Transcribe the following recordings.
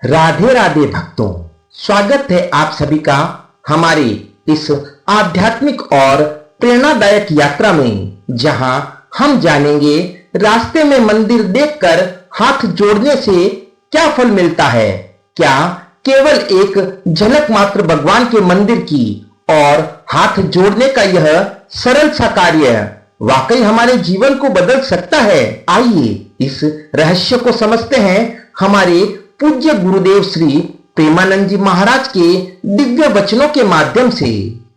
राधे राधे भक्तों, स्वागत है आप सभी का हमारी इस आध्यात्मिक और प्रेरणादायक यात्रा में, जहां हम जानेंगे रास्ते में मंदिर देखकर हाथ जोड़ने से क्या फल मिलता है। क्या केवल एक झलक मात्र भगवान के मंदिर की और हाथ जोड़ने का यह सरल सा कार्य वाकई हमारे जीवन को बदल सकता है? आइए इस रहस्य को समझते हैं हमारे पूज्य गुरुदेव श्री प्रेमानंद जी महाराज के दिव्य वचनों के माध्यम से।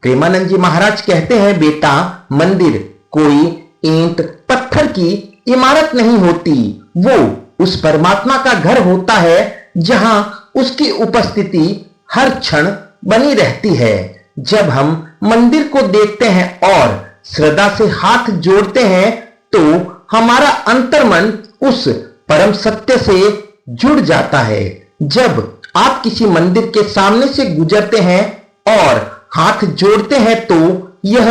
प्रेमानंद जी महाराज कहते हैं, बेटा, मंदिर कोई ईंट पत्थर की इमारत नहीं होती, वो उस परमात्मा का घर होता है जहां उसकी उपस्थिति हर क्षण बनी रहती है। जब हम मंदिर को देखते हैं और श्रद्धा से हाथ जोड़ते हैं तो हमारा अंतर्मन उस परम सत्य से जुड़ जाता है। जब आप किसी मंदिर के सामने से गुजरते हैं और हाथ जोड़ते हैं तो यह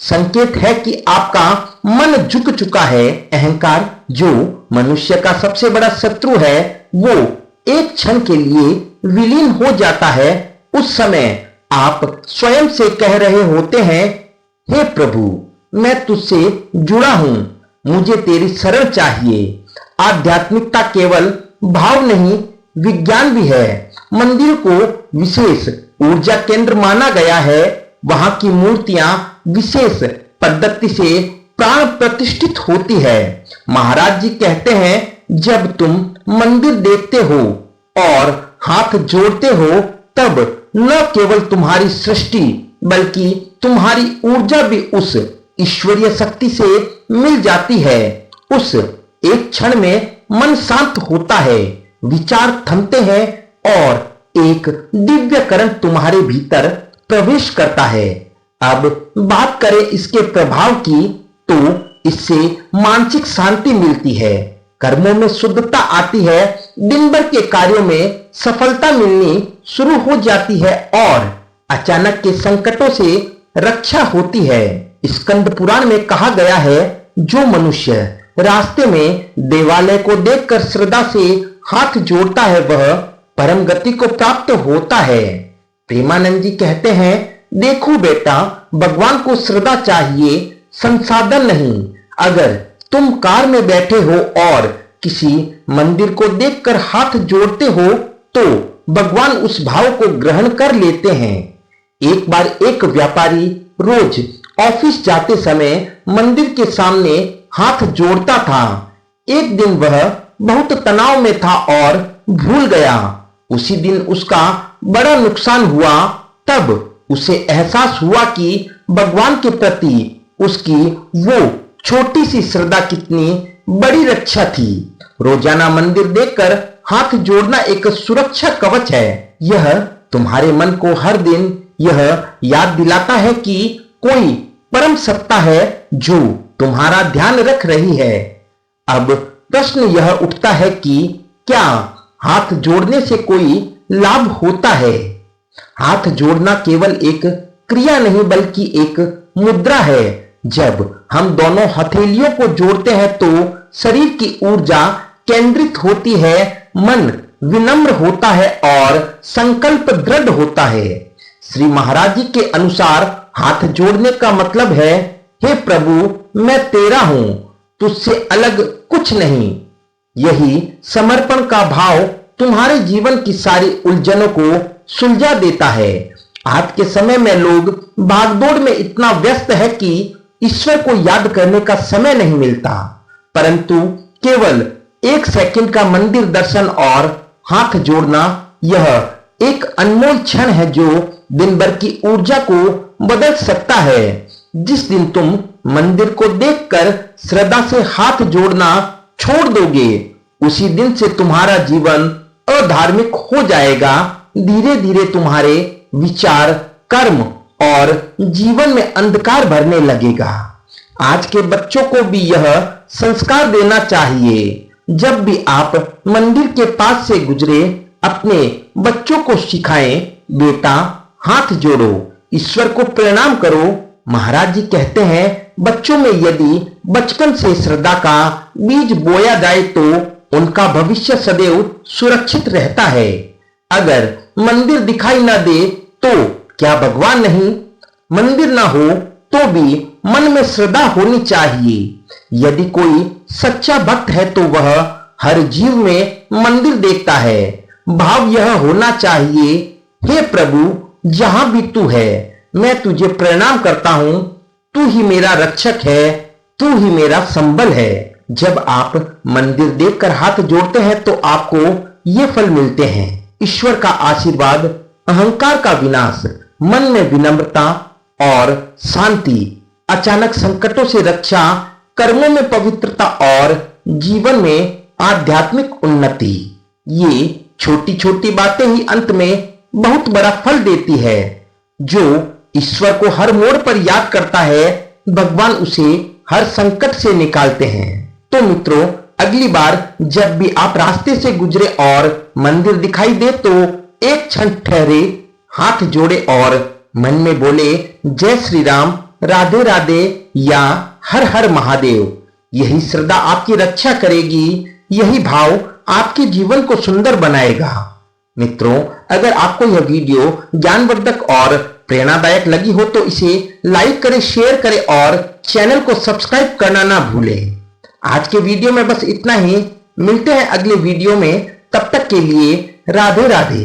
संकेत है कि आपका मन झुक चुका है। अहंकार, जो मनुष्य का सबसे बड़ा शत्रु है, वो एक क्षण के लिए विलीन हो जाता है। उस समय आप स्वयं से कह रहे होते हैं, हे प्रभु, मैं तुझसे जुड़ा हूं, मुझे तेरी शरण चाहिए। आध्यात्मिकता केवल भाव नहीं, विज्ञान भी है। मंदिर को विशेष ऊर्जा केंद्र माना गया है। वहां की मूर्तियां विशेष पद्धति से प्राण प्रतिष्ठित होती है। महाराज जी कहते हैं, जब तुम मंदिर देखते हो और हाथ जोड़ते हो, तब न केवल तुम्हारी सृष्टि बल्कि तुम्हारी ऊर्जा भी उस ईश्वरीय शक्ति से मिल जाती है। उस एक क्षण में मन शांत होता है, विचार थमते हैं और एक दिव्य करंट तुम्हारे भीतर प्रवेश करता है। अब बात करें इसके प्रभाव की, तो इससे मानसिक शांति मिलती है, कर्मों में शुद्धता आती है, दिन भर के कार्यों में सफलता मिलनी शुरू हो जाती है और अचानक के संकटों से रक्षा होती है। स्कंद पुराण में कहा गया है, जो मनुष्य रास्ते में देवालय को देखकर श्रद्धा से हाथ जोड़ता है वह परम गति को प्राप्त होता है। प्रेमानंद जी कहते हैं, देखो बेटा, भगवान को श्रद्धा चाहिए, संसाधन नहीं। अगर तुम कार में बैठे हो और किसी मंदिर को देखकर हाथ जोड़ते हो तो भगवान उस भाव को ग्रहण कर लेते हैं। एक बार एक व्यापारी रोज ऑफिस जाते समय मंदिर के सामने हाथ जोड़ता था। एक दिन वह बहुत तनाव में था और भूल गया। उसी दिन उसका बड़ा नुकसान हुआ। तब उसे एहसास हुआ कि भगवान के प्रति उसकी वो छोटी सी श्रद्धा कितनी बड़ी रक्षा थी। रोजाना मंदिर देखकर हाथ जोड़ना एक सुरक्षा कवच है। यह तुम्हारे मन को हर दिन यह याद दिलाता है कि कोई परम सत्ता है जो तुम्हारा ध्यान रख रही है। अब प्रश्न यह उठता है कि क्या हाथ जोड़ने से कोई लाभ होता है? हाथ जोड़ना केवल एक क्रिया नहीं बल्कि एक मुद्रा है। जब हम दोनों हथेलियों को जोड़ते हैं तो शरीर की ऊर्जा केंद्रित होती है, मन विनम्र होता है और संकल्प दृढ़ होता है। श्री महाराज जी के अनुसार हाथ जोड़ने का मतलब है, हे प्रभु, मैं तेरा हूं, तुझसे अलग कुछ नहीं। यही समर्पण का भाव तुम्हारे जीवन की सारी उलझनों को सुलझा देता है। आज के समय में लोग भागदौड़ में इतना व्यस्त है कि ईश्वर को याद करने का समय नहीं मिलता, परंतु केवल एक सेकंड का मंदिर दर्शन और हाथ जोड़ना, यह एक अनमोल क्षण है जो दिन भर की ऊर्जा को बदल सकता है। जिस दिन तुम मंदिर को देखकर श्रद्धा से हाथ जोड़ना छोड़ दोगे, उसी दिन से तुम्हारा जीवन अधार्मिक हो जाएगा। धीरे धीरे तुम्हारे विचार, कर्म और जीवन में अंधकार भरने लगेगा। आज के बच्चों को भी यह संस्कार देना चाहिए। जब भी आप मंदिर के पास से गुजरे, अपने बच्चों को सिखाएं, बेटा, हाथ जोड़ो, ईश्वर को प्रणाम करो। महाराज जी कहते हैं, बच्चों में यदि बचपन से श्रद्धा का बीज बोया जाए तो उनका भविष्य सदैव सुरक्षित रहता है। अगर मंदिर दिखाई ना दे तो क्या भगवान नहीं? मंदिर ना हो तो भी मन में श्रद्धा होनी चाहिए। यदि कोई सच्चा भक्त है तो वह हर जीव में मंदिर देखता है। भाव यह होना चाहिए, हे प्रभु, जहां भी तू है मैं तुझे प्रणाम करता हूं। तू ही मेरा रक्षक है, तू ही मेरा संबल है। जब आप मंदिर देखकर हाथ जोड़ते हैं तो आपको ये फल मिलते हैं: ईश्वर का आशीर्वाद, अहंकार का विनाश, मन में विनम्रता और शांति, अचानक संकटों से रक्षा, कर्मों में पवित्रता और जीवन में आध्यात्मिक उन्नति। ये छोटी छोटी बातें ही अंत में बहुत बड़ा फल देती है। जो ईश्वर को हर मोड़ पर याद करता है, भगवान उसे हर संकट से निकालते हैं। तो मित्रों, अगली बार जब भी आप रास्ते से गुजरे और मंदिर दिखाई दे तो एक क्षण ठहरे, हाथ जोड़े और मन में बोले, जय श्री राम, राधे राधे या हर हर महादेव। यही श्रद्धा आपकी रक्षा करेगी, यही भाव आपके जीवन को सुंदर बनाएगा। मित्रों, अगर आपको यह वीडियो ज्ञानवर्धक और प्रेरणादायक लगी हो तो इसे लाइक करें, शेयर करें और चैनल को सब्सक्राइब करना ना भूलें। आज के वीडियो में बस इतना ही। मिलते हैं अगले वीडियो में, तब तक के लिए राधे राधे।